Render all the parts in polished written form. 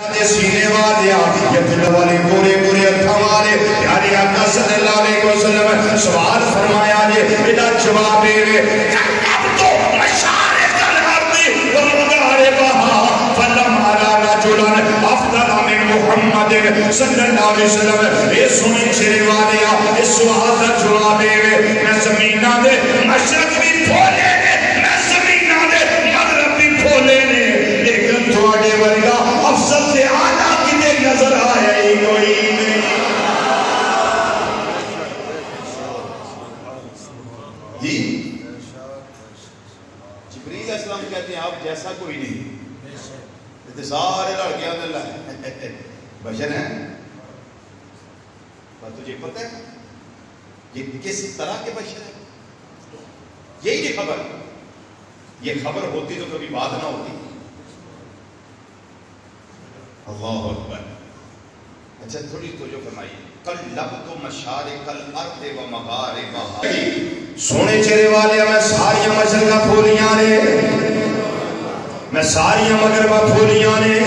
سینے والے یہ دل والے گورے گورے اتھا والے پیارے آقا صلی اللہ علیہ وسلم سوال فرمایا جے ادا جواب دے جنب تو مشارق الارض و مغاربہا فلم علی رجلن افضل من محمد صلی اللہ علیہ وسلم اے سنی چرے والے اس سوال کا جواب دے میں زمینہ دے مشرق بھی پھولے میں زمینہ دے مغرب بھی پھولے لیکن تو آگے ورگا افضل سے آلہ کی دے نظر آیا ہی کوئی نہیں جی جبریل علیہ السلام کہتے ہیں آپ جیسا کوئی نہیں یہ سارے لڑکیاں اللہ بشر ہیں پر تجھے پتہ ہے یہ کس طرح کے بشر ہیں یہی نہیں خبر یہ خبر ہوتی تو کبھی بات نہ ہوتی اللہ اکبر اچھا تھوڑی توجہ فرمائیے قلبت مشارق الارض و مغاربہا سونے چرے والے میں ساریاں مشرقہ پھولیاں نے میں ساریاں مغربہ پھولیاں نے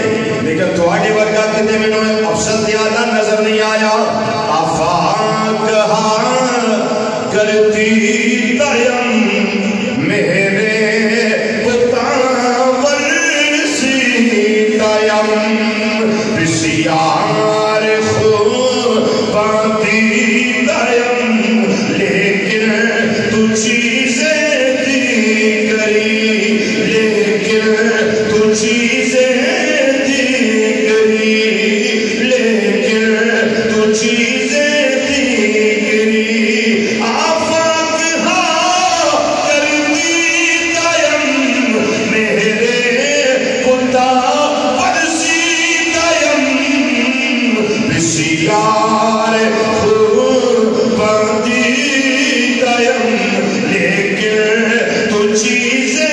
لیکن تو آگے ورگا کہتے میں انہوں افضل زیادہ نظر نہیں آیا آفاق ہاں کرتی دیم میرے پتاور سی دیم بسیار خوباتی دیم لیکن تو چیزیں دی کری لیکن تو چیزیں دی کری لیکن تو چیزیں دی کری آفاق ہاں کرتی دیم میرے پتا بسیار خوباتی دیم لیکن تو چیزیں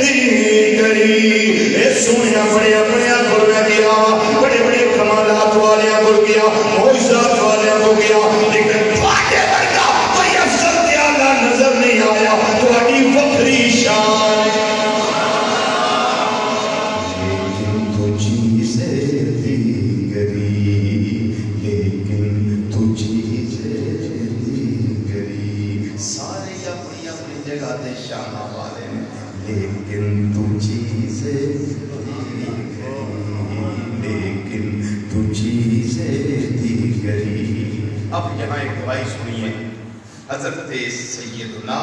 دی کری اے سنیا بڑے اپنے گھر میں گیا بڑے بڑے کمالات والے گھر گیا معجزات والے گھر گیا لیکن تھوڑے ورگا کوئی افضل تعالیٰ نظر نہیں آیا تھوڑی فخری شان لیکن تو چیزیں دی کری لیکن تو چیزیں دی کری سارے اپنی جگہ تے شانہ والے لیکن تو چیزیں دی کری لیکن تو چیزیں دی کری اب یہاں ایک دعائی سنیے حضرت سیدنا